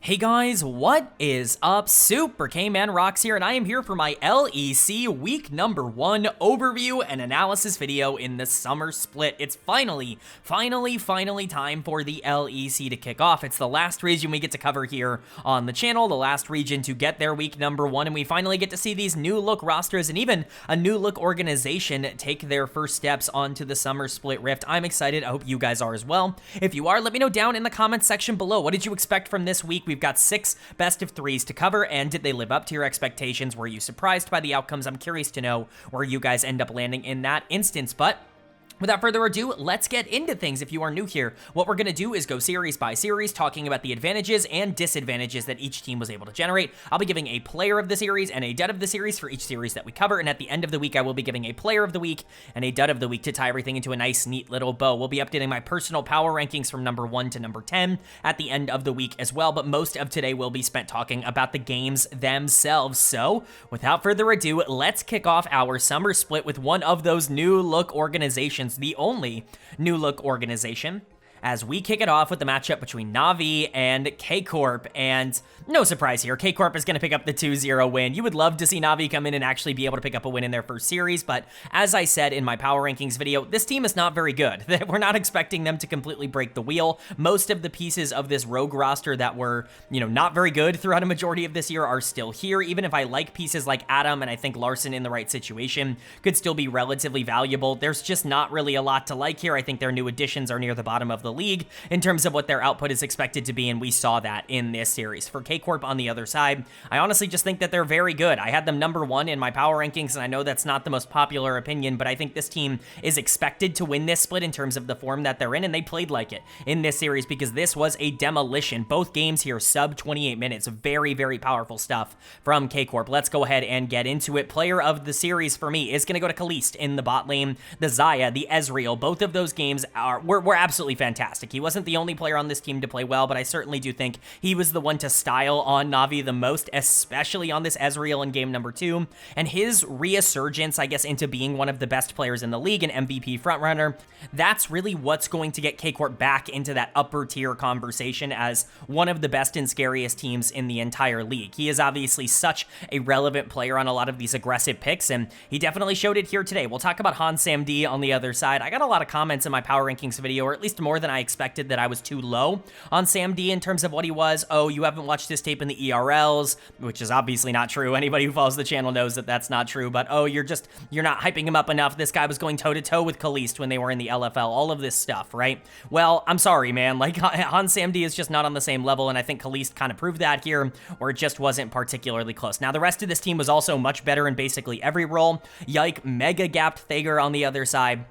Hey guys, what is up? Super K-Man Rocks here, and I am here for my LEC week number 1 overview and analysis video in the summer split. It's finally time for the LEC to kick off. It's the last region we get to cover here on the channel, the last region to get their week number 1, and we finally get to see these new look rosters and even a new look organization take their first steps onto the summer split rift. I'm excited. I hope you guys are as well. If you are, let me know down in the comments section below. What did you expect from this week? We've got 6 best of 3s to cover, and did they live up to your expectations? Were you surprised by the outcomes? I'm curious to know where you guys end up landing in that instance, but without further ado, let's get into things. If you are new here, what we're going to do is go series by series, talking about the advantages and disadvantages that each team was able to generate. I'll be giving a player of the series and a dud of the series for each series that we cover, and at the end of the week, I will be giving a player of the week and a dud of the week to tie everything into a nice, neat little bow. We'll be updating my personal power rankings from number 1 to number 10 at the end of the week as well, but most of today will be spent talking about the games themselves. So, without further ado, let's kick off our summer split with one of those new look organizations, the only new look organization, as we kick it off with the matchup between Na'Vi and Corp. And no surprise here, Corp is going to pick up the 2-0 win. You would love to see Na'Vi come in and actually be able to pick up a win in their first series, but as I said in my power rankings video, this team is not very good. We're not expecting them to completely break the wheel. Most of the pieces of this rogue roster that were, not very good throughout a majority of this year are still here. Even if I like pieces like Adam, and I think Larson in the right situation could still be relatively valuable, there's just not really a lot to like here. I think their new additions are near the bottom of the league in terms of what their output is expected to be, and we saw that in this series. For Corp on the other side, I honestly just think that they're very good. I had them number 1 in my power rankings, and I know that's not the most popular opinion, but I think this team is expected to win this split in terms of the form that they're in, and they played like it in this series because this was a demolition. Both games here sub 28 minutes. Very, very powerful stuff from Corp. Let's go ahead and get into it. Player of the series for me is going to go to Kalist in the bot lane, the Xayah, the Ezreal. Both of those games were absolutely fantastic. He wasn't the only player on this team to play well, but I certainly do think he was the one to style on Na'Vi the most, especially on this Ezreal in game number 2, and his resurgence, I guess, into being one of the best players in the league, an MVP frontrunner, that's really what's going to get Corp back into that upper tier conversation as one of the best and scariest teams in the entire league. He is obviously such a relevant player on a lot of these aggressive picks, and he definitely showed it here today. We'll talk about HanSamD on the other side. I got a lot of comments in my power rankings video, or at least more than I expected, that I was too low on SamD in terms of what he was. Oh, you haven't watched this tape in the ERLs, which is obviously not true. Anybody who follows the channel knows that that's not true, but oh, you're not hyping him up enough. This guy was going toe-to-toe with Kalist when they were in the LFL, all of this stuff, right? Well, I'm sorry, man. Like, HanSamD is just not on the same level, and I think Kalist kind of proved that here, where it just wasn't particularly close. Now, the rest of this team was also much better in basically every role. Yike, mega gapped Thager on the other side.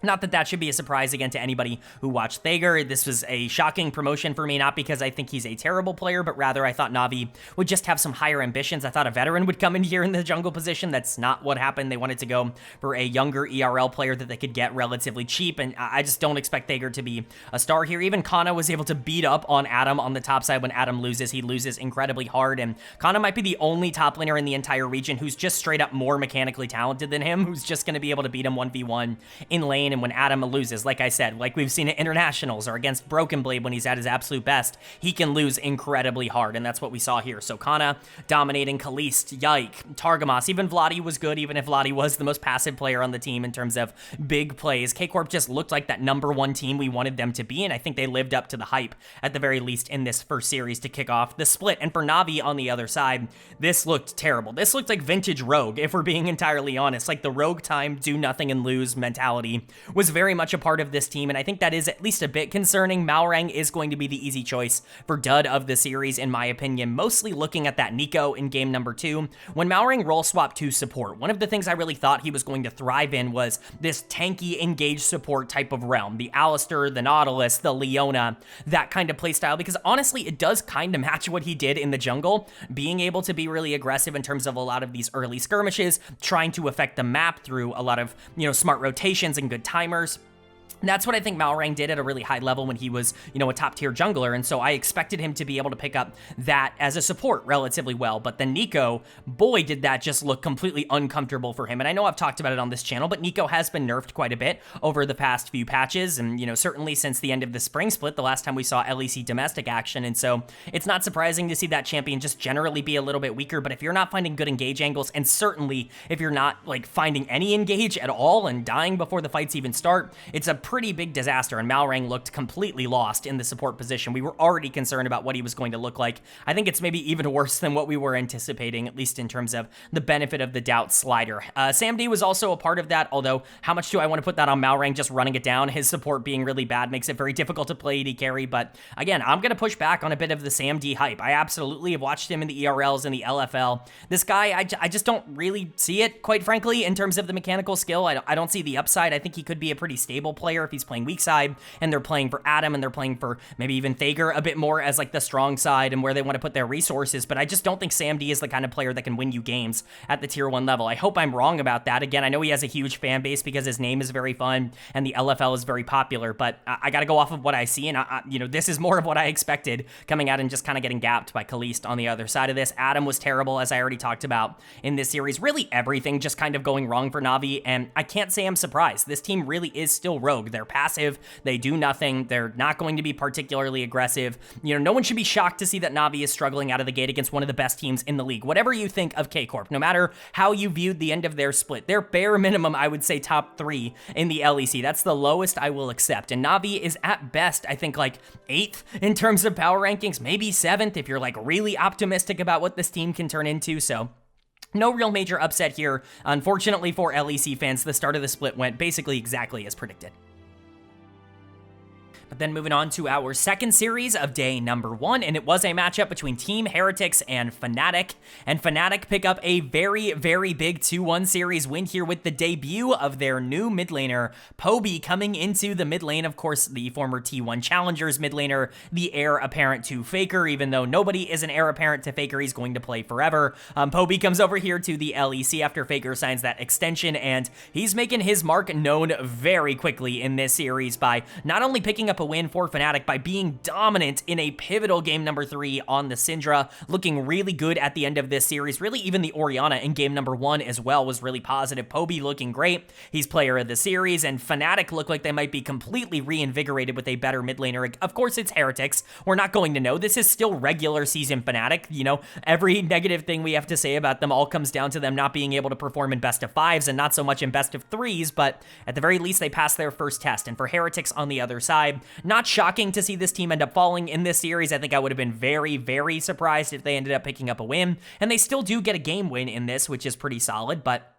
Not that that should be a surprise again to anybody who watched Thager. This was a shocking promotion for me, not because I think he's a terrible player, but rather I thought Na'Vi would just have some higher ambitions. I thought a veteran would come in here in the jungle position. That's not what happened. They wanted to go for a younger ERL player that they could get relatively cheap, and I just don't expect Thager to be a star here. Even Kana was able to beat up on Adam on the top side. When Adam loses, he loses incredibly hard, and Kana might be the only top laner in the entire region who's just straight up more mechanically talented than him, who's just going to be able to beat him 1v1 in lane. And when Adam loses, like I said, like we've seen at internationals or against Broken Blade when he's at his absolute best, he can lose incredibly hard, and that's what we saw here. So Kana dominating Kalist, Yike, Targamas, even Vladi was good, even if Vladi was the most passive player on the team in terms of big plays. Corp just looked like that number 1 team we wanted them to be, and I think they lived up to the hype at the very least in this first series to kick off the split. And for Na'Vi on the other side, this looked terrible. This looked like vintage Rogue, if we're being entirely honest. Like the Rogue time, do nothing and lose mentality was very much a part of this team, and I think that is at least a bit concerning. Malrang is going to be the easy choice for dud of the series, in my opinion, mostly looking at that Nico in game number 2. When Malrang role swapped to support, one of the things I really thought he was going to thrive in was this tanky engaged support type of realm. The Alistair, the Nautilus, the Leona, that kind of playstyle, because honestly, it does kind of match what he did in the jungle, being able to be really aggressive in terms of a lot of these early skirmishes, trying to affect the map through a lot of, smart rotations and good timers. That's what I think Malrang did at a really high level when he was, you know, a top tier jungler, and so I expected him to be able to pick up that as a support relatively well. But then Nico, boy, did that just look completely uncomfortable for him. And I know I've talked about it on this channel, but Nico has been nerfed quite a bit over the past few patches, and, you know, certainly since the end of the spring split, the last time we saw LEC domestic action. And so it's not surprising to see that champion just generally be a little bit weaker. But if you're not finding good engage angles, and certainly if you're not like finding any engage at all and dying before the fights even start, it's a pretty big disaster, and Malrang looked completely lost in the support position. We were already concerned about what he was going to look like. I think it's maybe even worse than what we were anticipating, at least in terms of the benefit of the doubt slider. Sam D was also a part of that, although how much do I want to put that on Malrang just running it down? His support being really bad makes it very difficult to play AD carry, but again, I'm going to push back on a bit of the Sam D hype. I absolutely have watched him in the ERLs and the LFL. This guy, I just don't really see it, quite frankly, in terms of the mechanical skill. I don't see the upside. I think he could be a pretty stable player if he's playing weak side, and they're playing for Adam, and they're playing for maybe even Thager a bit more as like the strong side and where they want to put their resources, but I just don't think Sam D is the kind of player that can win you games at the tier 1 level. I hope I'm wrong about that. Again, I know he has a huge fan base because his name is very fun and the LFL is very popular, but I got to go off of what I see, and you know, this is more of what I expected coming out and just kind of getting gapped by Kalist on the other side of this. Adam was terrible, as I already talked about in this series. Really everything just kind of going wrong for Na'Vi, and I can't say I'm surprised. This team really is still rogue. They're passive. They do nothing. They're not going to be particularly aggressive. You know, no one should be shocked to see that Na'Vi is struggling out of the gate against one of the best teams in the league. Whatever you think of Corp, no matter how you viewed the end of their split, their bare minimum, I would say top 3 in the LEC. That's the lowest I will accept. And Na'Vi is at best, I think, like 8th in terms of power rankings, maybe 7th if you're like really optimistic about what this team can turn into. So no real major upset here. Unfortunately for LEC fans, the start of the split went basically exactly as predicted. But then moving on to our second series of day number 1, and it was a matchup between Team Heretics and Fnatic. And Fnatic pick up a very, very big 2-1 series win here with the debut of their new mid laner, Poby, coming into the mid lane. Of course, the former T1 Challengers mid laner, the heir apparent to Faker. Even though nobody is an heir apparent to Faker, he's going to play forever. Poby comes over here to the LEC after Faker signs that extension, and he's making his mark known very quickly in this series by not only picking up a win for Fnatic by being dominant in a pivotal game number 3 on the Syndra, looking really good at the end of this series. Really, even the Orianna in game number 1 as well was really positive. Poby looking great. He's player of the series, and Fnatic look like they might be completely reinvigorated with a better mid laner. Of course, it's Heretics. We're not going to know. This is still regular season Fnatic. You know, every negative thing we have to say about them all comes down to them not being able to perform in best of 5s and not so much in best of 3s, but at the very least, they passed their first test. And for Heretics on the other side, not shocking to see this team end up falling in this series. I think I would have been very, very surprised if they ended up picking up a win, and they still do get a game win in this, which is pretty solid, but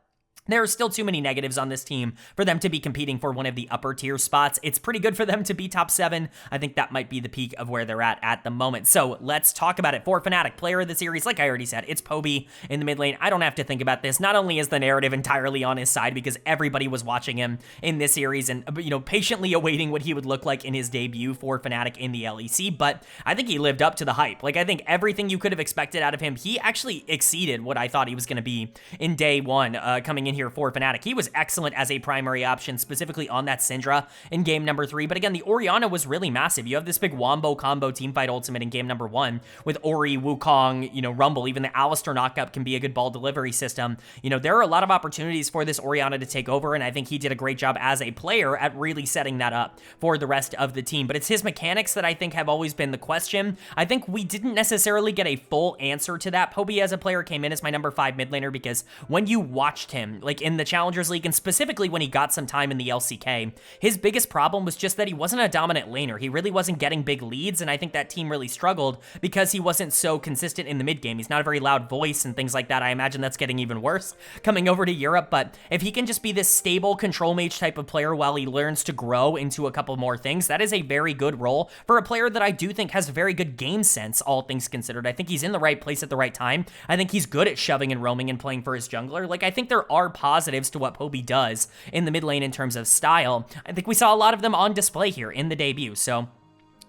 there are still too many negatives on this team for them to be competing for one of the upper tier spots. It's pretty good for them to be top 7. I think that might be the peak of where they're at the moment. So let's talk about it. For Fnatic, player of the series, like I already said, it's Poby in the mid lane. I don't have to think about this. Not only is the narrative entirely on his side because everybody was watching him in this series and, you know, patiently awaiting what he would look like in his debut for Fnatic in the LEC, but I think he lived up to the hype. Like, I think everything you could have expected out of him, he actually exceeded what I thought he was going to be in day 1 coming in here for Fnatic. He was excellent as a primary option, specifically on that Syndra in game number 3. But again, the Orianna was really massive. You have this big Wombo combo teamfight ultimate in game number 1 with Ori, Wukong, you know, Rumble. Even the Alistar knockup can be a good ball delivery system. You know, there are a lot of opportunities for this Orianna to take over, and I think he did a great job as a player at really setting that up for the rest of the team. But it's his mechanics that I think have always been the question. I think we didn't necessarily get a full answer to that. Poby as a player came in as my number 5 mid laner because when you watched him, like in the Challengers League, and specifically when he got some time in the LCK, his biggest problem was just that he wasn't a dominant laner. He really wasn't getting big leads, and I think that team really struggled because he wasn't so consistent in the mid game. He's not a very loud voice and things like that. I imagine that's getting even worse coming over to Europe, but if he can just be this stable control mage type of player while he learns to grow into a couple more things, that is a very good role for a player that I do think has very good game sense, all things considered. I think he's in the right place at the right time. I think he's good at shoving and roaming and playing for his jungler. Like, I think there are positives to what Poby does in the mid lane in terms of style. I think we saw a lot of them on display here in the debut, so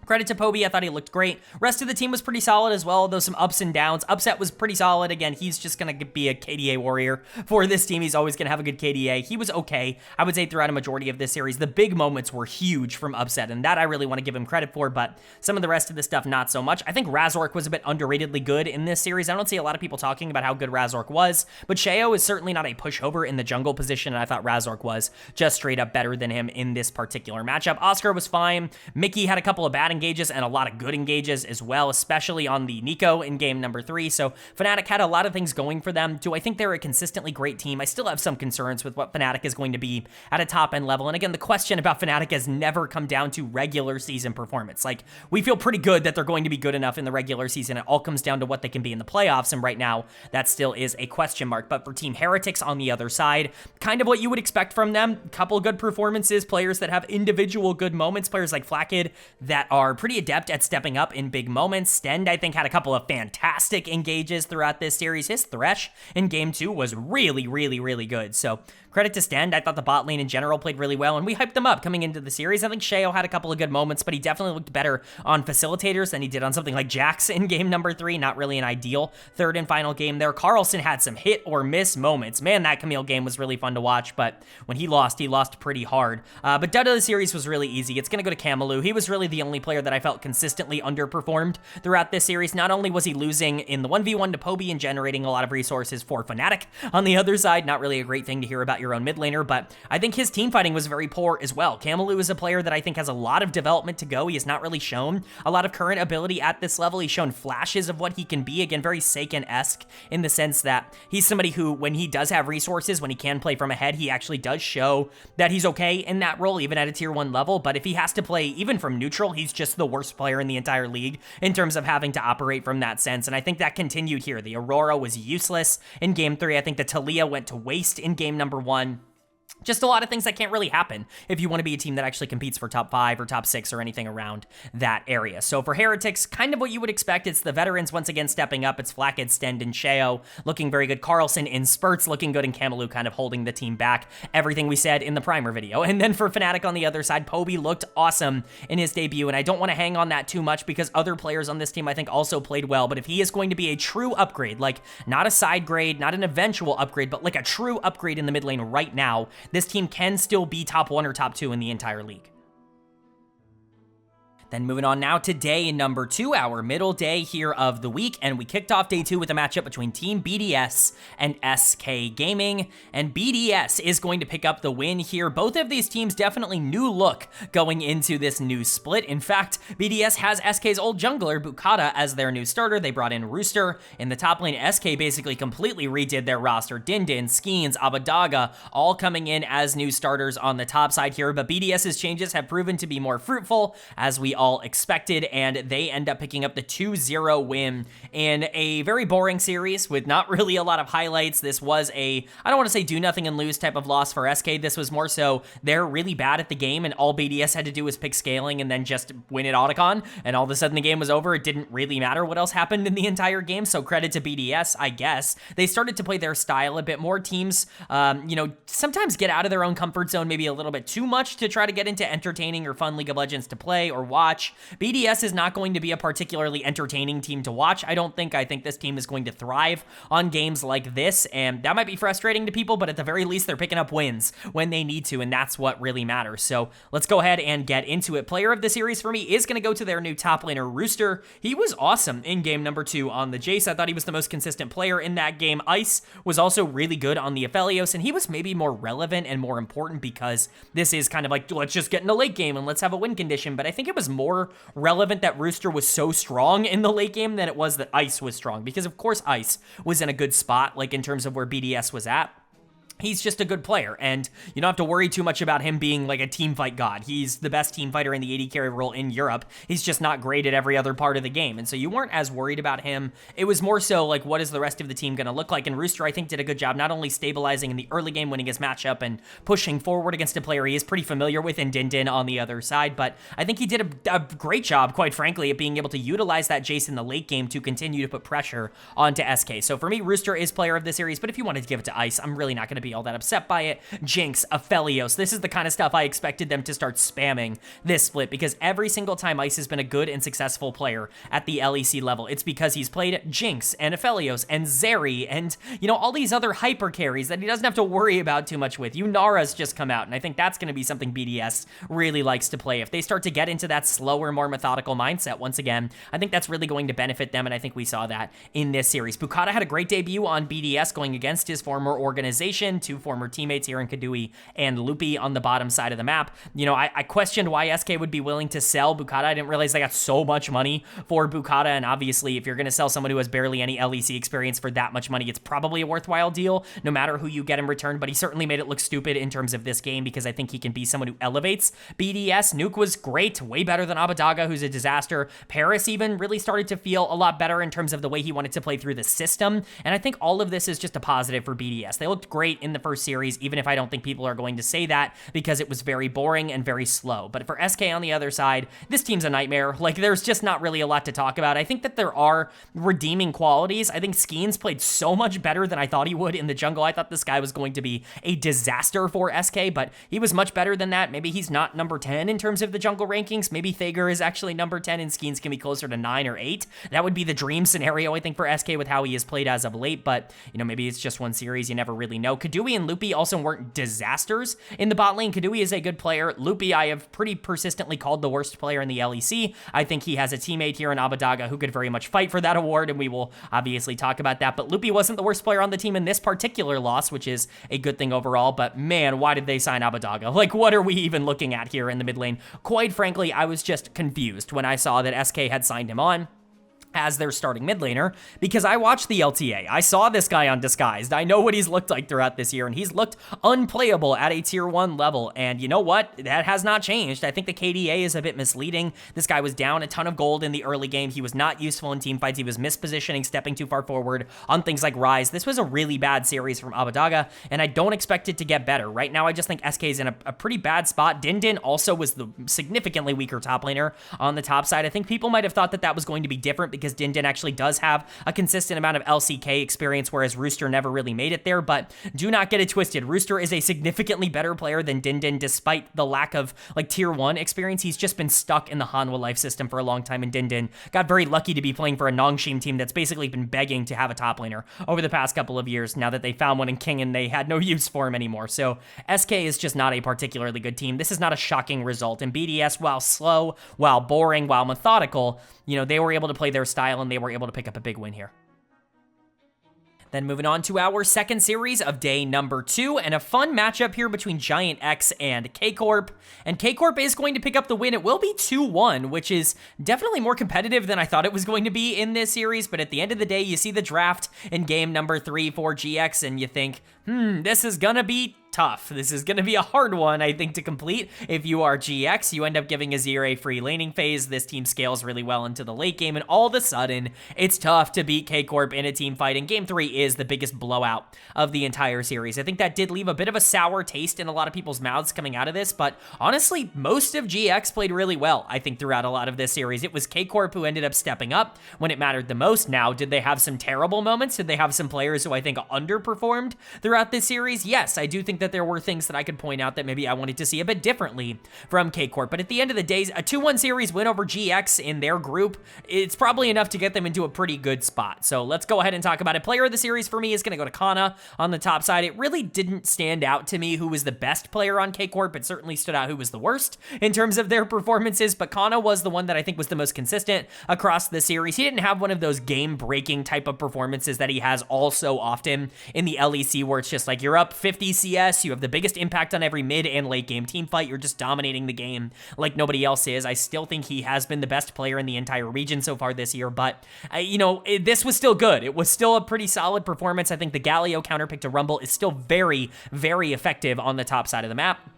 Credit to Poby, I thought he looked great. Rest of the team was pretty solid as well, though some ups and downs. Upset was pretty solid. Again, he's just going to be a KDA warrior for this team. He's always going to have a good KDA. He was okay, I would say, throughout a majority of this series. The big moments were huge from Upset, and that I really want to give him credit for, but some of the rest of the stuff, not so much. I think Razork was a bit underratedly good in this series. I don't see a lot of people talking about how good Razork was, but Sheo is certainly not a pushover in the jungle position, and I thought Razork was just straight up better than him in this particular matchup. Oscar was fine. Mickey had a couple of bad engages and a lot of good engages as well, especially on the Nico in game number 3. So Fnatic had a lot of things going for them. Do I think they're a consistently great team? I still have some concerns with what Fnatic is going to be at a top end level. And again, the question about Fnatic has never come down to regular season performance. Like, we feel pretty good that they're going to be good enough in the regular season. It all comes down to what they can be in the playoffs. And right now, that still is a question mark. But for Team Heretics on the other side, kind of what you would expect from them. A couple good performances, players that have individual good moments, players like Flakkid that are pretty adept at stepping up in big moments. Stend, I think, had a couple of fantastic engages throughout this series. His Thresh in game 2 was really, really, really good. So credit to Stend. I thought the bot lane in general played really well, and we hyped them up coming into the series. I think Sheo had a couple of good moments, but he definitely looked better on facilitators than he did on something like Jax in game number 3. Not really an ideal third and final game there. Carlson had some hit or miss moments. Man, that Camille game was really fun to watch, but when he lost pretty hard. But dud of the series was really easy. It's going to go to Camelou. He was really the only player that I felt consistently underperformed throughout this series. Not only was he losing in the 1v1 to Poby and generating a lot of resources for Fnatic on the other side, not really a great thing to hear about your own mid laner, but I think his team fighting was very poor as well. Camelou is a player that I think has a lot of development to go. He has not really shown a lot of current ability at this level. He's shown flashes of what he can be. Again, very Seiken-esque in the sense that he's somebody who, when he does have resources, when he can play from ahead, he actually does show that he's okay in that role, even at a tier 1 level. But if he has to play even from neutral, he's just the worst player in the entire league in terms of having to operate from that sense. And I think that continued here. The Aurora was useless in game 3. I think the Talia went to waste in game number 1. Just a lot of things that can't really happen if you want to be a team that actually competes for top 5 or top 6 or anything around that area. So for Heretics, kind of what you would expect. It's the veterans once again stepping up. It's Flakkid, Stend, and Sheo looking very good. Carlson in spurts looking good, and Camelou kind of holding the team back. Everything we said in the primer video. And then for Fnatic on the other side, Poby looked awesome in his debut, and I don't want to hang on that too much because other players on this team I think also played well. But if he is going to be a true upgrade, like not a side grade, not an eventual upgrade, but like a true upgrade in the mid lane right now, this team can still be top 1 or top 2 in the entire league. Then moving on now to day number 2, our middle day here of the week, and we kicked off day 2 with a matchup between Team BDS and SK Gaming, and BDS is going to pick up the win here. Both of these teams definitely new look going into this new split. In fact, BDS has SK's old jungler, Bukata, as their new starter. They brought in Rooster. In the top lane, SK basically completely redid their roster. Dindin, Skeens, Abadaga, all coming in as new starters on the top side here, but BDS's changes have proven to be more fruitful, as we all expected, and they end up picking up the 2-0 win in a very boring series with not really a lot of highlights. This was a, I don't want to say do nothing and lose type of loss for SK. This was more so they're really bad at the game, and all BDS had to do was pick scaling and then just win it Otacon, and all of a sudden the game was over. It didn't really matter what else happened in the entire game, so credit to BDS, I guess. They started to play their style a bit more. Teams, sometimes get out of their own comfort zone maybe a little bit too much to try to get into entertaining or fun League of Legends to play or watch. BDS is not going to be a particularly entertaining team to watch, I don't think. I think this team is going to thrive on games like this, and that might be frustrating to people, but at the very least, they're picking up wins when they need to, and that's what really matters. So let's go ahead and get into it. Player of the series for me is going to go to their new top laner, Rooster. He was awesome in game number 2 on the Jace. I thought he was the most consistent player in that game. Ice was also really good on the Aphelios, and he was maybe more relevant and more important because this is kind of like, let's just get in the late game and let's have a win condition, but I think it was more relevant that Rooster was so strong in the late game than it was that Ice was strong, because of course Ice was in a good spot, like in terms of where BDS was at. He's just a good player, and you don't have to worry too much about him being like a team fight god. He's the best team fighter in the AD carry role in Europe. He's just not great at every other part of the game, and so you weren't as worried about him. It was more so like, what is the rest of the team going to look like? And Rooster, I think, did a good job not only stabilizing in the early game, winning his matchup, and pushing forward against a player he is pretty familiar with in Dindin on the other side, but I think he did a great job, quite frankly, at being able to utilize that Jace in the late game to continue to put pressure onto SK. So for me, Rooster is player of the series, but if you wanted to give it to Ice, I'm really not going to be be all that upset by it. Jinx, Aphelios, this is the kind of stuff I expected them to start spamming this split, because every single time Ice has been a good and successful player at the LEC level, it's because he's played Jinx and Aphelios and Zeri and, you know, all these other hyper carries that he doesn't have to worry about too much with. Yunara's just come out, and I think that's going to be something BDS really likes to play. If they start to get into that slower, more methodical mindset once again, I think that's really going to benefit them, and I think we saw that in this series. Bukata had a great debut on BDS going against his former organization, two former teammates here in Kadui and Loopy on the bottom side of the map. You know, I questioned why SK would be willing to sell Bukata. I didn't realize they got so much money for Bukata, and obviously if you're going to sell someone who has barely any LEC experience for that much money, it's probably a worthwhile deal, no matter who you get in return, but he certainly made it look stupid in terms of this game, because I think he can be someone who elevates BDS. Nuke was great, way better than Abadaga, who's a disaster. Paris even really started to feel a lot better in terms of the way he wanted to play through the system, and I think all of this is just a positive for BDS. They looked great in the first series, even if I don't think people are going to say that, because it was very boring and very slow. But for SK on the other side, this team's a nightmare. Like, there's just not really a lot to talk about. I think that there are redeeming qualities. I think Skeens played so much better than I thought he would in the jungle. I thought this guy was going to be a disaster for SK, but he was much better than that. Maybe he's not number 10 in terms of the jungle rankings. Maybe Thager is actually number 10 and Skeens can be closer to 9 or 8. That would be the dream scenario, I think, for SK with how he has played as of late, but, you know, maybe it's just one series. You never really know. Kadui and Loopy also weren't disasters in the bot lane. Kadui is a good player. Loopy, I have pretty persistently called the worst player in the LEC. I think he has a teammate here in Abadaga who could very much fight for that award, and we will obviously talk about that, but Loopy wasn't the worst player on the team in this particular loss, which is a good thing overall, but man, why did they sign Abadaga? Like, what are we even looking at here in the mid lane? Quite frankly, I was just confused when I saw that SK had signed him on as their starting mid laner, because I watched the LTA. I saw this guy on Disguised. I know what he's looked like throughout this year, and he's looked unplayable at a tier 1 level, and you know what? That has not changed. I think the KDA is a bit misleading. This guy was down a ton of gold in the early game. He was not useful in team fights. He was mispositioning, stepping too far forward on things like Rise. This was a really bad series from Abadaga, and I don't expect it to get better. Right now, I just think SK is in a pretty bad spot. Din also was the significantly weaker top laner on the top side. I think people might have thought that that was going to be different, because Din actually does have a consistent amount of LCK experience, whereas Rooster never really made it there, but do not get it twisted. Rooster is a significantly better player than Din despite the lack of, like, tier 1 experience. He's just been stuck in the Hanwha life system for a long time, and Din got very lucky to be playing for a Nongshim team that's basically been begging to have a top laner over the past couple of years, now that they found one in King and they had no use for him anymore. So SK is just not a particularly good team. This is not a shocking result, and BDS, while slow, while boring, while methodical, you know, they were able to play their style, and they were able to pick up a big win here. Then moving on to our second series of day number 2, and a fun matchup here between GIANTX and Corp. And Corp is going to pick up the win. It will be 2-1, which is definitely more competitive than I thought it was going to be in this series, but at the end of the day, you see the draft in game number 3 for GX, and you think, this is gonna be tough. This is going to be a hard one, I think, to complete. If you are GX, you end up giving Azir a free laning phase. This team scales really well into the late game, and all of a sudden, it's tough to beat Corp in a team fight, and game 3 is the biggest blowout of the entire series. I think that did leave a bit of a sour taste in a lot of people's mouths coming out of this, but honestly, most of GX played really well, I think, throughout a lot of this series. It was Corp who ended up stepping up when it mattered the most. Now, did they have some terrible moments? Did they have some players who I think underperformed throughout this series? Yes, I do think that there were things that I could point out that maybe I wanted to see a bit differently from Corp, but at the end of the day, a 2-1 series win over GX in their group, it's probably enough to get them into a pretty good spot. So let's go ahead and talk about it. Player of the series for me is going to go to Kana on the top side. It really didn't stand out to me who was the best player on Corp. It certainly stood out who was the worst in terms of their performances, but Kana was the one that I think was the most consistent across the series. He didn't have one of those game-breaking type of performances that he has all so often in the LEC, where it's just like you're up 50 CS, you have the biggest impact on every mid and late game team fight, you're just dominating the game like nobody else is. I still think he has been the best player in the entire region so far this year, but you know, this was still good. It was still a pretty solid performance. I think the Galio counterpick to Rumble is still very, very effective on the top side of the map.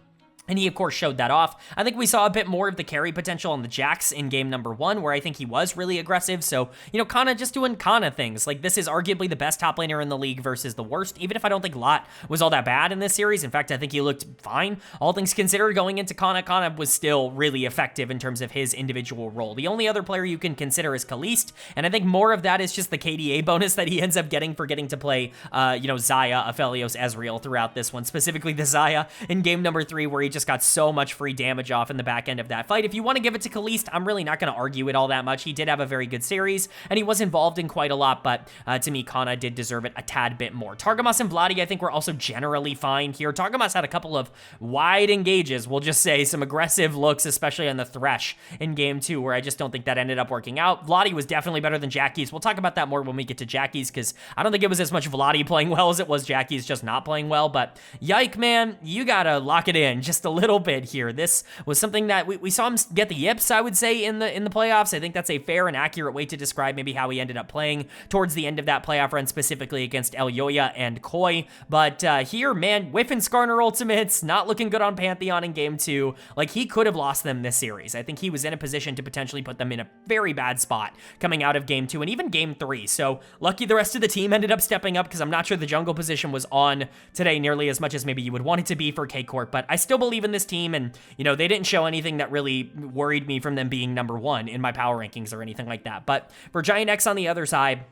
And he, of course, showed that off. I think we saw a bit more of the carry potential on the Jax in game number 1, where I think he was really aggressive. So, you know, Kana just doing Kana things. Like, this is arguably the best top laner in the league versus the worst, even if I don't think Lot was all that bad in this series. In fact, I think he looked fine. All things considered, going into Kana, Kana was still really effective in terms of his individual role. The only other player you can consider is Kalist, and I think more of that is just the KDA bonus that he ends up getting for getting to play, you know, Xayah, Aphelios, Ezreal throughout this one, specifically the Xayah in game number 3, where he just got so much free damage off in the back end of that fight. If you want to give it to Kalist, I'm really not going to argue it all that much. He did have a very good series, and he was involved in quite a lot, but to me, Kana did deserve it a tad bit more. Targamas and Vladi, I think, were also generally fine here. Targamas had a couple of wide engages, we'll just say, some aggressive looks, especially on the Thresh in game 2, where I just don't think that ended up working out. Vladi was definitely better than Jackie's. We'll talk about that more when we get to Jackie's, because I don't think it was as much Vladi playing well as it was Jackie's just not playing well, but yike, man, you gotta lock it in just a little bit here. This was something that we saw him get the yips, I would say, in the playoffs. I think that's a fair and accurate way to describe maybe how he ended up playing towards the end of that playoff run, specifically against Elyoya and Koi. But here, man, Whiff and Skarner ultimates, not looking good on Pantheon in game 2. Like, he could have lost them this series. I think he was in a position to potentially put them in a very bad spot coming out of game 2 and even game 3. So lucky the rest of the team ended up stepping up, because I'm not sure the jungle position was on today nearly as much as maybe you would want it to be for K-Corp, but I still believe in this team, and you know, they didn't show anything that really worried me from them being number 1 in my power rankings or anything like that. But for GIANTX on the other side,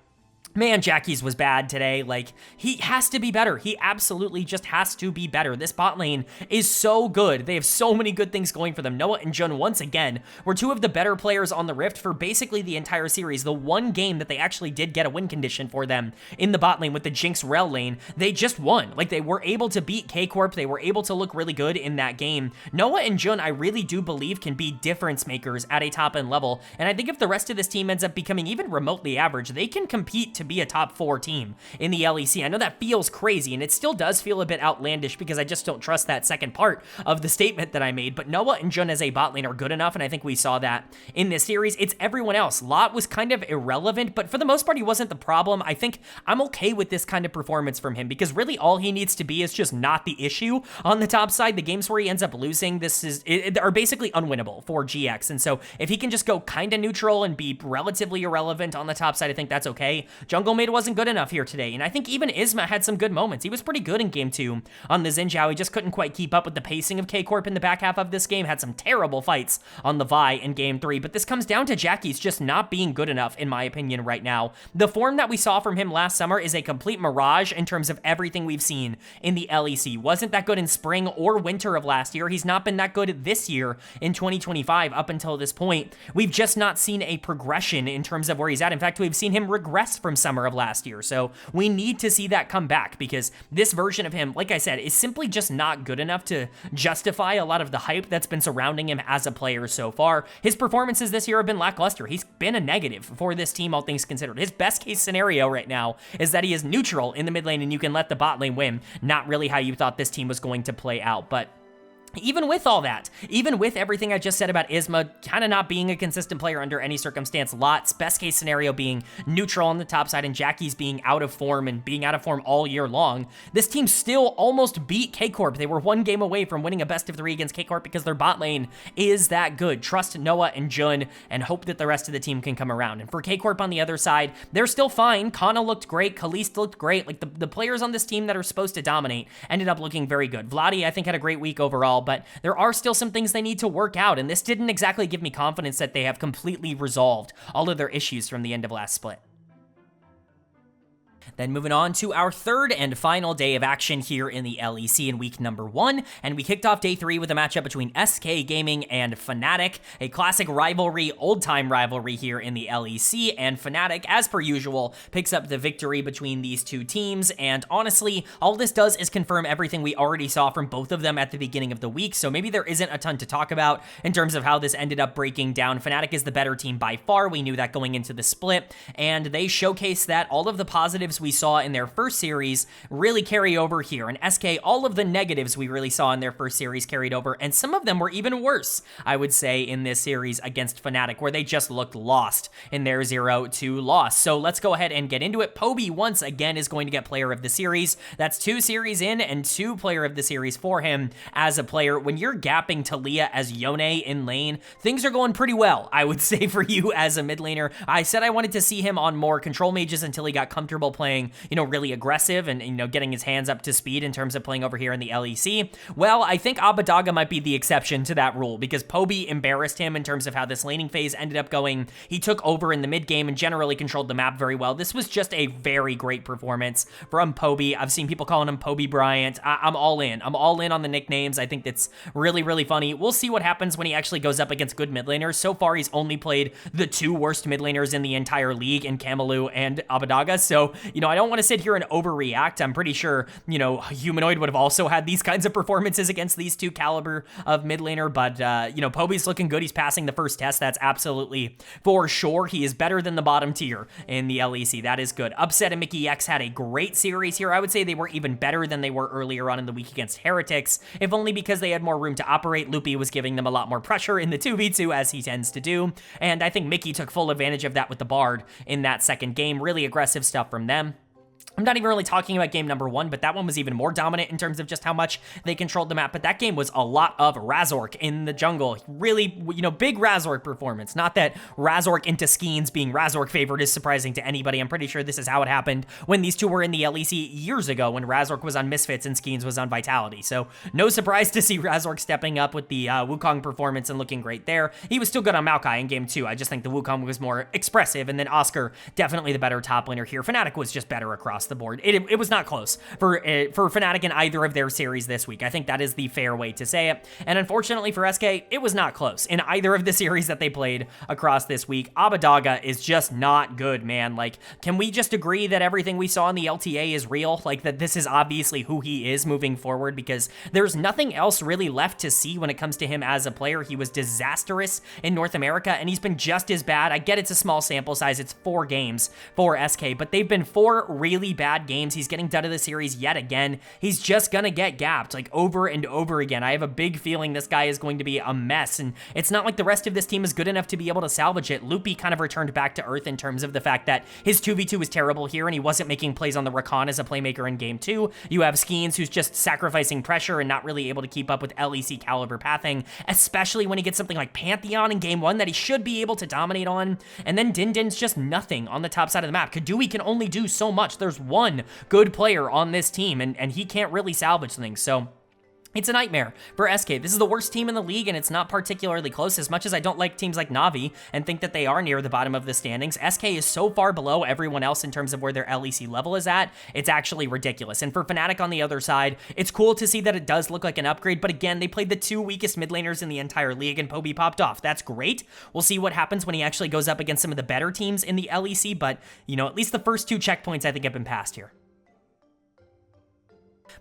man, Jackie's was bad today. Like, he has to be better. He absolutely just has to be better. This bot lane is so good. They have so many good things going for them. Noah and Jun, once again, were 2 of the better players on the Rift for basically the entire series. The one game that they actually did get a win condition for them in the bot lane with the Jinx Rel lane, they just won. Like, they were able to beat K-Corp. They were able to look really good in that game. Noah and Jun, I really do believe, can be difference makers at a top-end level, and I think if the rest of this team ends up becoming even remotely average, they can compete to be a top 4 team in the LEC. I know that feels crazy, and it still does feel a bit outlandish because I just don't trust that second part of the statement that I made, but Noah and Jun as a bot lane are good enough, and I think we saw that in this series. It's everyone else. Lot was kind of irrelevant, but for the most part, he wasn't the problem. I think I'm okay with this kind of performance from him, because really all he needs to be is just not the issue on the top side. The games where he ends up losing, are basically unwinnable for GX, and so if he can just go kind of neutral and be relatively irrelevant on the top side, I think that's okay. Jungle Maid wasn't good enough here today, and I think even Isma had some good moments. He was pretty good in game 2 on the Xin Zhao. He just couldn't quite keep up with the pacing of K-Corp in the back half of this game. Had some terrible fights on the Vi in game 3, but this comes down to Jackie's just not being good enough, in my opinion, right now. The form that we saw from him last summer is a complete mirage in terms of everything we've seen in the LEC. Wasn't that good in spring or winter of last year. He's not been that good this year in 2025 up until this point. We've just not seen a progression in terms of where he's at. In fact, we've seen him regress from summer of last year. So we need to see that come back, because this version of him, like I said, is simply just not good enough to justify a lot of the hype that's been surrounding him as a player so far. His performances this year have been lackluster. He's been a negative for this team, all things considered. His best case scenario right now is that he is neutral in the mid lane and you can let the bot lane win. Not really how you thought this team was going to play out, but even with all that, even with everything I just said about Isma kind of not being a consistent player under any circumstance, Lot's best case scenario being neutral on the top side and Jackie's being out of form and being out of form all year long, this team still almost beat K-Corp. They were 1 game away from winning a best of 3 against K-Corp because their bot lane is that good. Trust Noah and Jun and hope that the rest of the team can come around. And for K-Corp on the other side, they're still fine. Kana looked great. Kalist looked great. Like the players on this team that are supposed to dominate ended up looking very good. Vladi, I think, had a great week overall, but there are still some things they need to work out, and this didn't exactly give me confidence that they have completely resolved all of their issues from the end of last split. Then moving on to our third and final day of action here in the LEC in week number 1, and we kicked off day 3 with a matchup between SK Gaming and Fnatic, a classic rivalry, old-time rivalry here in the LEC, and Fnatic, as per usual, picks up the victory between these two teams, and honestly, all this does is confirm everything we already saw from both of them at the beginning of the week, so maybe there isn't a ton to talk about in terms of how this ended up breaking down. Fnatic is the better team by far. We knew that going into the split, and they showcased that all of the positives we we saw in their first series really carry over here. And SK, all of the negatives we really saw in their first series carried over, and some of them were even worse, I would say, in this series against Fnatic, where they just looked lost in their 0-2 loss. So let's go ahead and get into it. Poby, once again, is going to get player of the series. That's 2 series in and 2 player of the series for him as a player. When you're gapping Talia as Yone in lane, things are going pretty well, I would say, for you as a mid laner. I said I wanted to see him on more control mages until he got comfortable playing, really aggressive and, getting his hands up to speed in terms of playing over here in the LEC. Well, I think Abadaga might be the exception to that rule, because Poby embarrassed him in terms of how this laning phase ended up going. He took over in the mid game and generally controlled the map very well. This was just a very great performance from Poby. I've seen people calling him Poby Bryant. I'm all in. I'm all in on the nicknames. I think that's really, really funny. We'll see what happens when he actually goes up against good mid laners. So far, he's only played the 2 worst mid laners in the entire league in Kamalu and Abadaga. So, I don't want to sit here and overreact. I'm pretty sure, Humanoid would have also had these kinds of performances against these 2 caliber of mid laner, but, Poby's looking good. He's passing the first test. That's absolutely for sure. He is better than the bottom tier in the LEC. That is good. Upset and Mickey X had a great series here. I would say they were even better than they were earlier on in the week against Heretics, if only because they had more room to operate. Loopy was giving them a lot more pressure in the 2v2, as he tends to do, and I think Mickey took full advantage of that with the Bard in that second game. Really aggressive stuff from them. I'm not even really talking about game number 1, but that one was even more dominant in terms of just how much they controlled the map. But that game was a lot of Razork in the jungle. Really, big Razork performance. Not that Razork into Skeens being Razork favored is surprising to anybody. I'm pretty sure this is how it happened when these 2 were in the LEC years ago, when Razork was on Misfits and Skeens was on Vitality. So no surprise to see Razork stepping up with the Wukong performance and looking great there. He was still good on Maokai in game 2. I just think the Wukong was more expressive. And then Oscar, definitely the better top laner here. Fnatic was just better across the board. It was not close for Fnatic in either of their series this week. I think that is the fair way to say it. And unfortunately for SK, it was not close in either of the series that they played across this week. Abadaga is just not good, man. Like, can we just agree that everything we saw in the LTA is real? Like, that this is obviously who he is moving forward, because there's nothing else really left to see when it comes to him as a player. He was disastrous in North America, and he's been just as bad. I get it's a small sample size. It's 4 games for SK, but they've been 4 really bad games. He's getting done to the series yet again. He's just gonna get gapped, like, over and over again. I have a big feeling this guy is going to be a mess, and it's not like the rest of this team is good enough to be able to salvage it. Loopy kind of returned back to earth in terms of the fact that his 2v2 was terrible here, and he wasn't making plays on the Rakan as a playmaker in game 2. You have Skeens, who's just sacrificing pressure and not really able to keep up with LEC caliber pathing, especially when he gets something like Pantheon in game 1 that he should be able to dominate on. And then Din Din's just nothing on the top side of the map. Kadui can only do so much. There's one good player on this team, and he can't really salvage things. So it's a nightmare for SK. This is the worst team in the league, and it's not particularly close. As much as I don't like teams like Na'Vi and think that they are near the bottom of the standings, SK is so far below everyone else in terms of where their LEC level is at, it's actually ridiculous. And for Fnatic on the other side, it's cool to see that it does look like an upgrade, but again, they played the 2 weakest mid laners in the entire league, and Poby popped off. That's great. We'll see what happens when he actually goes up against some of the better teams in the LEC, but, at least the first 2 checkpoints I think have been passed here.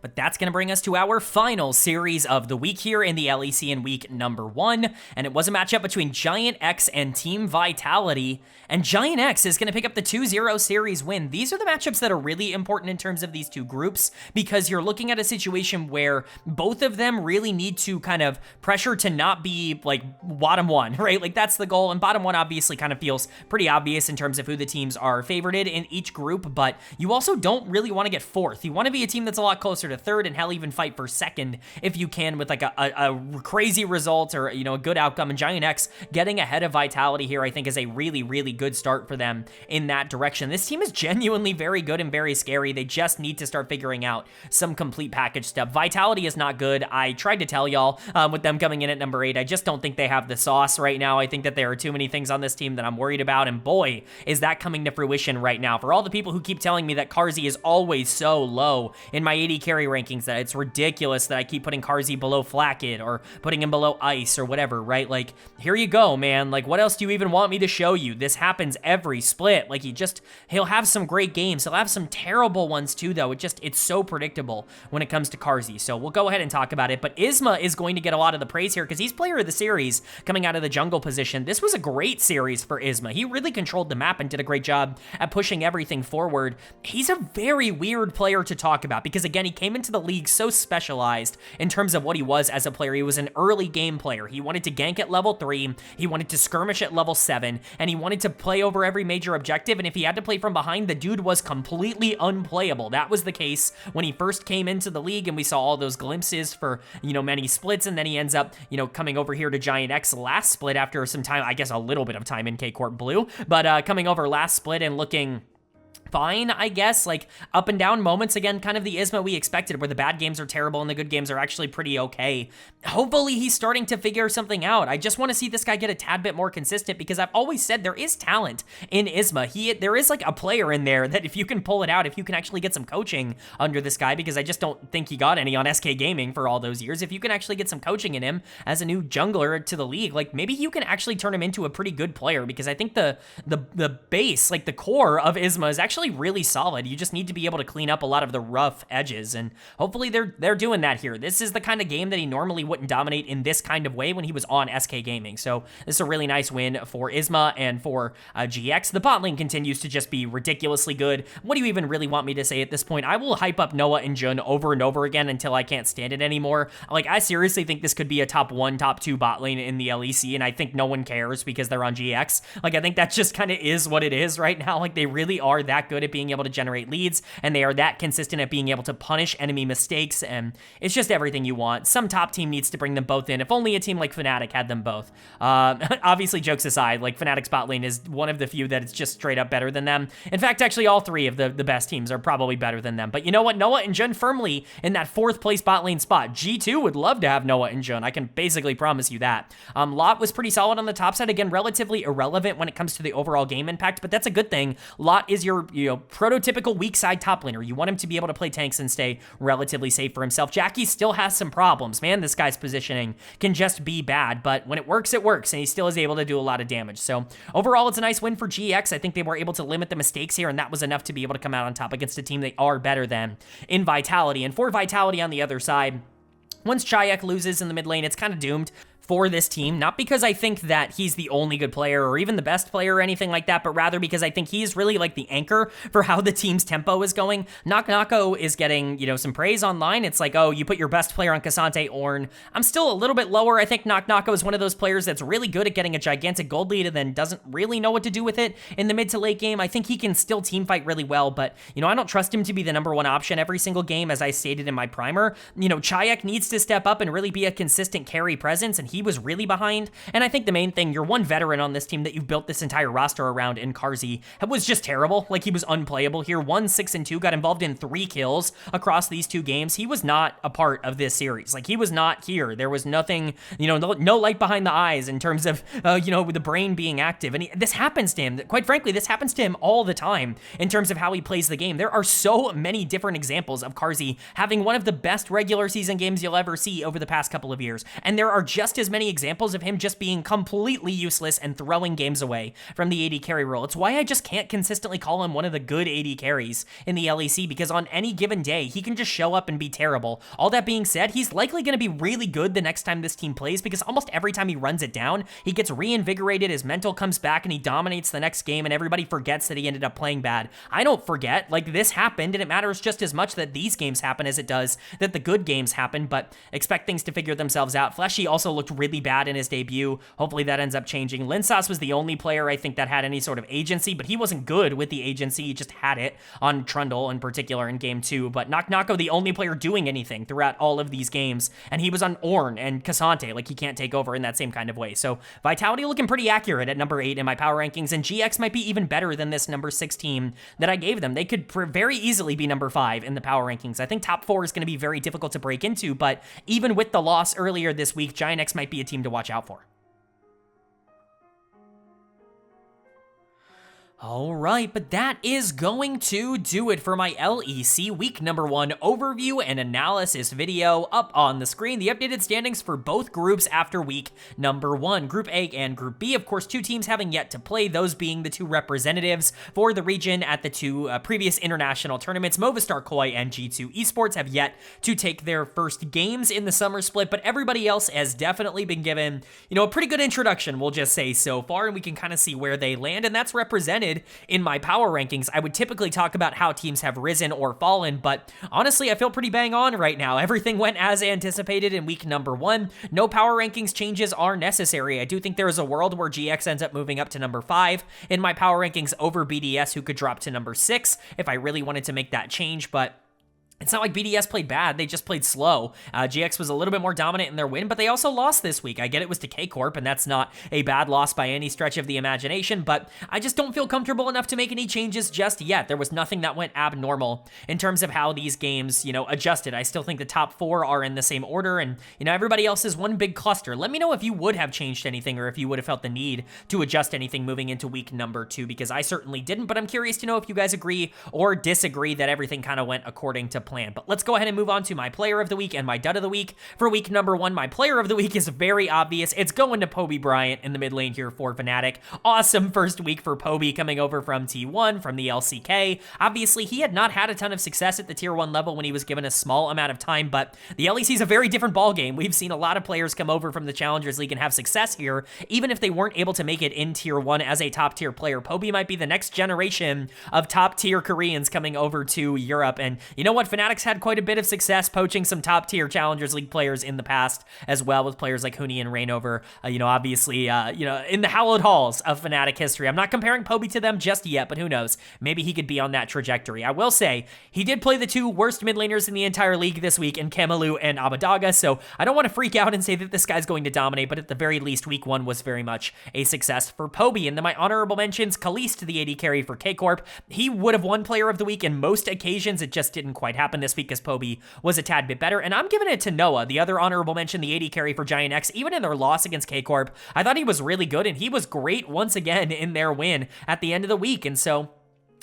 But that's going to bring us to our final series of the week here in the LEC in week number 1. And it was a matchup between GIANTX and Team Vitality. And GIANTX is going to pick up the 2-0 series win. These are the matchups that are really important in terms of these 2 groups, because you're looking at a situation where both of them really need to kind of pressure to not be like bottom 1, right? Like, that's the goal. And bottom 1 obviously kind of feels pretty obvious in terms of who the teams are favorited in each group, but you also don't really want to get 4th. You want to be a team that's a lot closer to 3rd, and hell, even fight for 2nd if you can, with like a crazy result or, a good outcome. And GIANTX getting ahead of Vitality here, I think, is a really, really good start for them in that direction. This team is genuinely very good and very scary. They just need to start figuring out some complete package stuff. Vitality is not good. I tried to tell y'all with them coming in at number 8. I just don't think they have the sauce right now. I think that there are too many things on this team that I'm worried about, and boy, is that coming to fruition right now. For all the people who keep telling me that Carzzy is always so low in my AD carry rankings that it's ridiculous that I keep putting Carzzy below Flakked or putting him below Ice or whatever, right? Like, here you go, man. Like, what else do you even want me to show you? This happens every split. Like, he'll have some great games. He'll have some terrible ones too, though. It's so predictable when it comes to Carzzy. So we'll go ahead and talk about it. But Isma is going to get a lot of the praise here because he's player of the series coming out of the jungle position. This was a great series for Isma. He really controlled the map and did a great job at pushing everything forward. He's a very weird player to talk about because, again, he came into the league so specialized in terms of what he was as a player. He was an early game player. He wanted to gank at level 3, he wanted to skirmish at level 7, and he wanted to play over every major objective, and if he had to play from behind, the dude was completely unplayable. That was the case when he first came into the league, and we saw all those glimpses for, many splits, and then he ends up, coming over here to GIANTX last split after some time, I guess a little bit of time in Corp Blue, but coming over last split and looking fine, I guess, like up and down moments, again, kind of the Isma we expected, where the bad games are terrible and the good games are actually pretty okay. Hopefully he's starting to figure something out. I just want to see this guy get a tad bit more consistent because I've always said there is talent in Isma. There is like a player in there that if you can pull it out, if you can actually get some coaching under this guy, because I just don't think he got any on SK Gaming for all those years. If you can actually get some coaching in him as a new jungler to the league, like maybe you can actually turn him into a pretty good player, because I think the base, like the core of Isma is actually really solid. You just need to be able to clean up a lot of the rough edges, and hopefully they're doing that here. This is the kind of game that he normally wouldn't dominate in this kind of way when he was on SK Gaming. So this is a really nice win for Isma and for GX. The bot lane continues to just be ridiculously good. What do you even really want me to say at this point? I will hype up Noah and Jun over and over again until I can't stand it anymore. Like, I seriously think this could be a top 1, top 2 bot lane in the LEC, and I think no one cares because they're on GX. Like, I think that just kind of is what it is right now. Like, they really are that good at being able to generate leads, and they are that consistent at being able to punish enemy mistakes, and it's just everything you want. Some top team needs to bring them both in. If only a team like Fnatic had them both. Obviously, jokes aside, like Fnatic's bot lane is one of the few that it's just straight up better than them. In fact, actually, all 3 of the best teams are probably better than them. But you know what? Noah and Jun firmly in that 4th place bot lane spot. G2 would love to have Noah and Jun. I can basically promise you that. Lot was pretty solid on the top side. Again, relatively irrelevant when it comes to the overall game impact, but that's a good thing. Lot is your, prototypical weak side top laner. You want him to be able to play tanks and stay relatively safe for himself. Jackie still has some problems, man. This guy's positioning can just be bad, but when it works, and he still is able to do a lot of damage. So overall, it's a nice win for GX. I think they were able to limit the mistakes here, and that was enough to be able to come out on top against a team they are better than in Vitality. And for Vitality on the other side, once Chayak loses in the mid lane, it's kind of doomed for this team, not because I think that he's the only good player or even the best player or anything like that, but rather because I think he's really like the anchor for how the team's tempo is going. Nako is getting, some praise online. It's like, oh, you put your best player on Cassante Ornn. I'm still a little bit lower. I think Nako is one of those players that's really good at getting a gigantic gold lead and then doesn't really know what to do with it in the mid to late game. I think he can still team fight really well, but, I don't trust him to be the number 1 option every single game, as I stated in my primer. Chayak needs to step up and really be a consistent carry presence, and he was really behind. And I think the main thing, your one veteran on this team that you've built this entire roster around in Carzzy was just terrible. Like, he was unplayable here. 1-6-2, got involved in 3 kills across these 2 games. He was not a part of this series. Like, he was not here. There was nothing, no light behind the eyes in terms of, with the brain being active. And this happens to him. Quite frankly, this happens to him all the time in terms of how he plays the game. There are so many different examples of Carzzy having one of the best regular season games you'll ever see over the past couple of years. And there are just as many examples of him just being completely useless and throwing games away from the AD carry role. It's why I just can't consistently call him one of the good AD carries in the LEC, because on any given day, he can just show up and be terrible. All that being said, he's likely going to be really good the next time this team plays, because almost every time he runs it down, he gets reinvigorated, his mental comes back, and he dominates the next game, and everybody forgets that he ended up playing bad. I don't forget. Like, this happened, and it matters just as much that these games happen as it does that the good games happen, but expect things to figure themselves out. Fleshy also looked really bad in his debut. Hopefully that ends up changing. Linsas was the only player I think that had any sort of agency, but he wasn't good with the agency. He just had it on Trundle in particular in game 2. But Nako, the only player doing anything throughout all of these games, and he was on Ornn and Cassante. Like, he can't take over in that same kind of way. So Vitality looking pretty accurate at number 8 in my power rankings, and GX might be even better than this number 6 team that I gave them. They could very easily be number 5 in the power rankings. I think top 4 is going to be very difficult to break into, but even with the loss earlier this week, GIANTX might be a team to watch out for. All right, but that is going to do it for my LEC week number 1 overview and analysis video. Up on the screen, the updated standings for both groups after week number 1. Group A and Group B, of course, 2 teams having yet to play, those being the 2 representatives for the region at the 2 previous international tournaments. Movistar Koi and G2 Esports have yet to take their first games in the summer split, but everybody else has definitely been given, a pretty good introduction, we'll just say so far, and we can kind of see where they land, and that's represented in my power rankings. I would typically talk about how teams have risen or fallen, but honestly, I feel pretty bang on right now. Everything went as anticipated in week number 1. No power rankings changes are necessary. I do think there is a world where GX ends up moving up to number 5 in my power rankings over BDS, who could drop to number 6 if I really wanted to make that change, but it's not like BDS played bad, they just played slow. GX was a little bit more dominant in their win, but they also lost this week. I get it was to K-Corp, and that's not a bad loss by any stretch of the imagination, but I just don't feel comfortable enough to make any changes just yet. There was nothing that went abnormal in terms of how these games, adjusted. I still think the top 4 are in the same order, and, everybody else is one big cluster. Let me know if you would have changed anything or if you would have felt the need to adjust anything moving into week number 2, because I certainly didn't, but I'm curious to know if you guys agree or disagree that everything kind of went according to plan. But let's go ahead and move on to my player of the week and my dud of the week. For week number 1, my player of the week is very obvious. It's going to Poby Bryant in the mid lane here for Fnatic. Awesome first week for Poby, coming over from T1, from the LCK. Obviously, he had not had a ton of success at the tier 1 level when he was given a small amount of time, but the LEC is a very different ballgame. We've seen a lot of players come over from the Challengers League and have success here, even if they weren't able to make it in tier 1 as a top tier player. Poby might be the next generation of top tier Koreans coming over to Europe, and you know what? Fnatic's had quite a bit of success poaching some top-tier Challengers League players in the past as well, with players like Huni and Reignover, obviously, in the hallowed halls of Fnatic history. I'm not comparing Poby to them just yet, but who knows? Maybe he could be on that trajectory. I will say, he did play the 2 worst mid laners in the entire league this week in Kamalu and Abadaga, so I don't want to freak out and say that this guy's going to dominate, but at the very least, week 1 was very much a success for Poby. And then my honorable mentions, Kaliste, the AD carry for K-Corp. He would have won player of the week in most occasions. It just didn't quite happen this week, as Poby was a tad bit better, and I'm giving it to Noah, the other honorable mention, the AD carry for GIANTX. Even in their loss against K-Corp, I thought he was really good, and he was great once again in their win at the end of the week, and so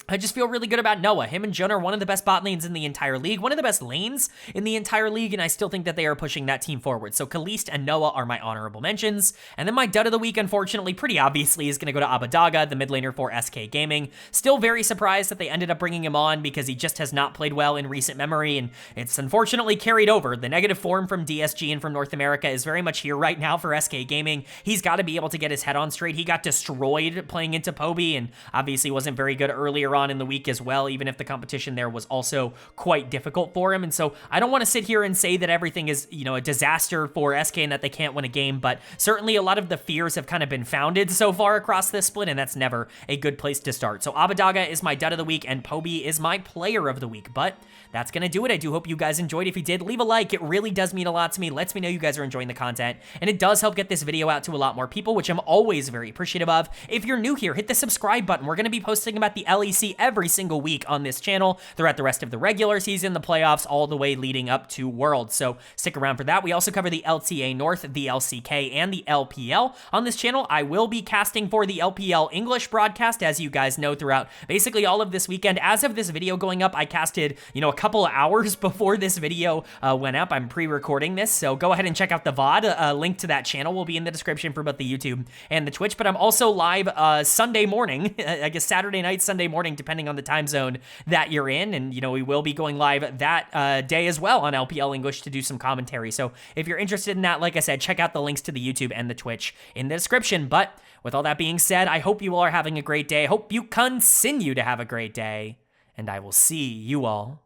I just feel really good about Noah. Him and Jun are one of the best bot lanes in the entire league, one of the best lanes in the entire league, and I still think that they are pushing that team forward. So Kaliste and Noah are my honorable mentions. And then my dud of the week, unfortunately, pretty obviously, is going to go to Abadaga, the mid laner for SK Gaming. Still very surprised that they ended up bringing him on, because he just has not played well in recent memory, and it's unfortunately carried over. The negative form from DSG and from North America is very much here right now for SK Gaming. He's got to be able to get his head on straight. He got destroyed playing into Poby, and obviously wasn't very good earlier on in the week as well, even if the competition there was also quite difficult for him. And so I don't want to sit here and say that everything is, a disaster for SK and that they can't win a game, but certainly a lot of the fears have kind of been founded so far across this split, and that's never a good place to start. So Abadaga is my dud of the week, and Poby is my player of the week, but that's going to do it. I do hope you guys enjoyed. If you did, leave a like. It really does mean a lot to me. Lets me know you guys are enjoying the content, and it does help get this video out to a lot more people, which I'm always very appreciative of. If you're new here, hit the subscribe button. We're going to be posting about the LEC every single week on this channel throughout the rest of the regular season, the playoffs, all the way leading up to Worlds. So stick around for that. We also cover the LTA North, the LCK, and the LPL on this channel. I will be casting for the LPL English broadcast, as you guys know, throughout basically all of this weekend. As of this video going up, I casted, a couple of hours before this video went up. I'm pre-recording this, so go ahead and check out the VOD. Link to that channel will be in the description for both the YouTube and the Twitch, but I'm also live Sunday morning, I guess Saturday night, Sunday morning, depending on the time zone that you're in, and we will be going live that day as well on LPL English to do some commentary. So if you're interested in that, like I said, check out the links to the YouTube and the Twitch in the description. But with all that being said, I hope you all are having a great day. I hope you continue to have a great day, and I will see you all